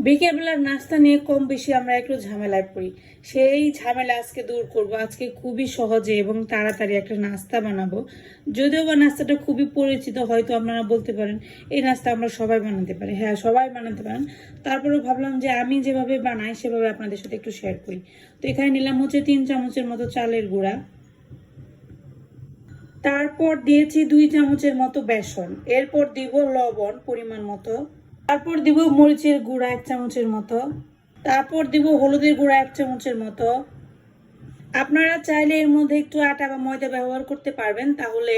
বিকেলবেলার নাস্তা নিয়ে কম বেশি আমরা একটু ঝামেলায় পড়ি। সেই ঝামেলা আজকে দূর করব। আজকে খুবই সহজে এবং তাড়াতাড়ি একটা নাস্তা বানাবো। যদিও বা নাস্তাটা খুবই পরিচিত, হয়তো আপনারা বলতে পারেন এই নাস্তা আমরা সবাই বানাতে পারি। হ্যাঁ, সবাই বানাতে পারেন। তারপরেও ভাবলাম যে আমি যেভাবে বানাই সেভাবে আপনাদের সাথে একটু শেয়ার করি। তো এখানে নিলাম হচ্ছে 3 চামচের মতো চালের গুঁড়া, তারপর দিয়েছি 2 চামচের মতো বেসন, এরপর দিব লবণ পরিমাণ মতো, তারপর দিব মরিচের গুঁড়া 1 চামচের মতো, তারপর দিব হলুদের গুঁড়া 1 চামচের মতো। আপনারা চাইলে এর মধ্যে একটু আটা বা ময়দা ব্যবহার করতে পারবেন। তাহলে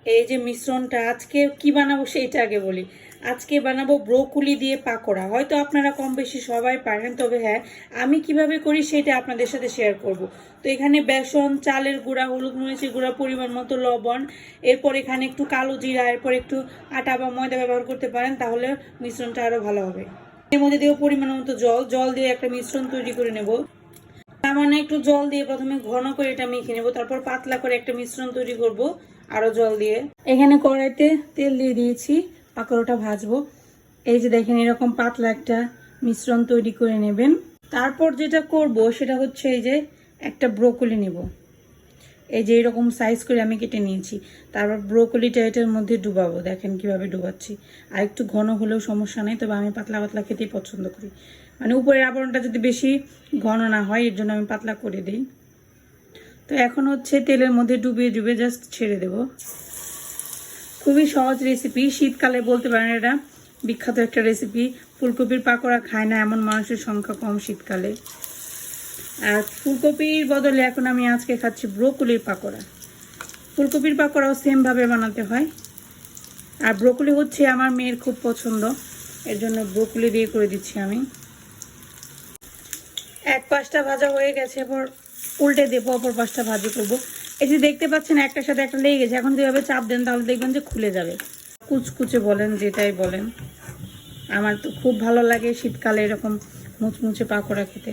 এই যে মিশ্রণটা আজকে কি বানাবো সেটা আগে বলি। আজকে বানাবো ব্রোকলি দিয়ে পাকোড়া। হয়তো আপনারা কম বেশি সবাই পারেন, তবে হ্যাঁ, আমি কিভাবে করি সেটা আপনাদের সাথে শেয়ার করব। তো এখানে বেসন, চালের গুঁড়া, হলুদ মরিচের গুঁড়া, পরিমাণ মতো লবণ, এরপর এখানে একটু কালো জিরা, এরপর একটু আটা বা ময়দা ব্যবহার করতে পারেন, তাহলে মিশ্রণটা আরো ভালো হবে। এর মধ্যে দেবো পরিমাণ মতো জল দিয়ে একটা মিশ্রণ তৈরি করে নেব। সামান্য একটু জল দিয়ে প্রথমে ঘন করে এটা মেখে নেব, তারপর পাতলা করে একটা মিশ্রণ তৈরি করব আরো জল দিয়ে। এখানে কড়াইতে তেল দিয়ে দিয়েছি, পাকোড়াটা ভাজবো। এই যে দেখেন, এরকম পাতলা একটা মিশ্রণ তৈরি করে নেবেন। তারপর যেটা করব সেটা হচ্ছে এই যে একটা ব্রোকলি নেব। এই যে এরকম সাইজ করে আমি কেটে নিয়েছি। তারপর ব্রোকলিটা এটার মধ্যে ডুবাবো। দেখেন কিভাবে ডুবাচ্ছি। আর একটু ঘন হলেও সমস্যা নেই, তবে আমি পাতলা পাতলা খেতেই পছন্দ করি। মানে উপরের আবরণটা যদি বেশি ঘন না হয়, এর জন্য আমি পাতলা করে দিই। তো এখন হচ্ছে তেলের মধ্যে ডুবিয়ে ডুবিয়ে জাস্ট ছেড়ে দেব। খুবই সহজ রেসিপি, শীতকালে বলতে পারেন এটা বিখ্যাত একটা রেসিপি। ফুলকপির পাকোড়া খায় না এমন মানুষের সংখ্যা কম শীতকালে। আর ফুলকপির বদলে এখন আমি আজকে খাচ্ছি ব্রোকলির পাকোড়া। ফুলকপির পাকোড়াও সেমভাবে বানাতে হয়। আর ব্রোকলি হচ্ছে আমার মেয়ের খুব পছন্দ, এর জন্য ব্রোকলি দিয়ে করে দিচ্ছি আমি। এক পাশটা ভাজা হয়ে গেছে, এবার উল্টে দেবো, অপর পাশটা ভাজি করবো। এই যে দেখতে পাচ্ছেন একটার সাথে একটা লেগে গেছে, এখন যেভাবে চাপ দেন তাহলে দেখবেন যে খুলে যাবে। কুচকুচে বলেন, যেটাই বলেন, আমার তো খুব ভালো লাগে শীতকালে এরকম মুচমুচে পাকোড়া খেতে।